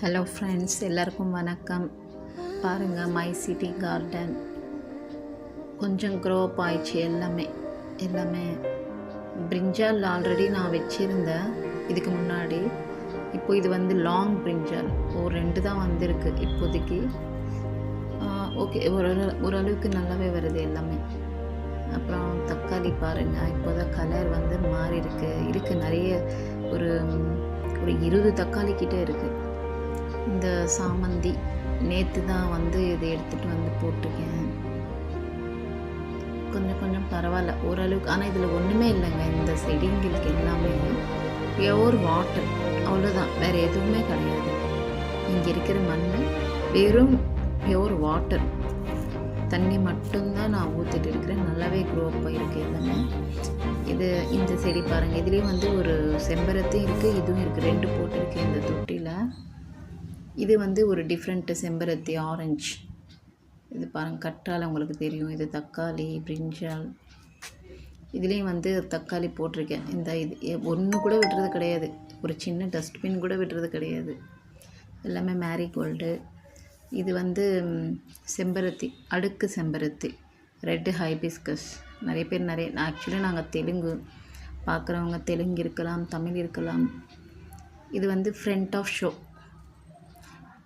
Hello friends, எல்லாருக்கும் வணக்கம். பாருங்கள், மை சிட்டி கார்டன் கொஞ்சம் க்ரோ அப் ஆயிடுச்சு. எல்லாமே பிரிஞ்சால் ஆல்ரெடி நான் வச்சுருந்தேன் இதுக்கு முன்னாடி. இப்போ இது வந்து லாங் பிரிஞ்சால் ரெண்டு தான் வந்திருக்கு இப்போதைக்கு. ஓகே, ஓரளவுக்கு நல்லாவே வருது எல்லாமே. அப்புறம் தக்காளி பாருங்கள், இப்போ தான் கலர் வந்து மாறி இருக்குது. நிறைய ஒரு 20 தக்காளி கிட்டே இருக்குது. இந்த சாமந்தி நேற்று தான் வந்து இதை எடுத்துகிட்டு வந்து போட்டிருக்கேன். கொஞ்சம் பரவாயில்ல ஓரளவுக்கு. ஆனால் இதில் ஒன்றுமே இல்லைங்க. இந்த செடிங்களுக்கு எல்லாமே பியோர் வாட்டர், அவ்வளோதான், வேறு எதுவுமே கிடையாது. இங்கே இருக்கிற மண் வெறும் பியோர் வாட்டர், தண்ணி மட்டும்தான் நான் ஊற்றிட்டு இருக்கிறேன். நல்லாவே க்ரோ அப் ஆகிருக்கு எல்லாமே. இந்த செடி பாருங்கள், இதுலேயும் வந்து ஒரு செம்பருத்தியும் இருக்குது, இதுவும் இருக்குது. 2 போட்டிருக்கேன் இந்த தொட்டியில். இது வந்து ஒரு டிஃப்ரெண்ட்டு செம்பருத்தி, ஆரஞ்சு. இது பாருங்கள், கற்றாழை உங்களுக்கு தெரியும். இது தக்காளி, பிரிஞ்சால். இதுலேயும் வந்து தக்காளி போட்டிருக்கேன். இது ஒன்று கூட விடுறது கிடையாது, ஒரு சின்ன டஸ்ட்பின் கூட விடுறது கிடையாது. எல்லாமே மேரிகோல்டு. இது வந்து செம்பருத்தி, அடுக்கு செம்பருத்தி, ரெட்டு ஹைபிஸ்கஸ். நிறைய பேர் ஆக்சுவலி நாங்கள் தெலுங்கு பார்க்குறவங்க தெலுங்கு இருக்கலாம், தமிழ் இருக்கலாம். இது வந்து front of show.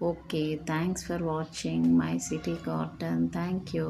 Okay, thanks for watching my city garden. Thank you.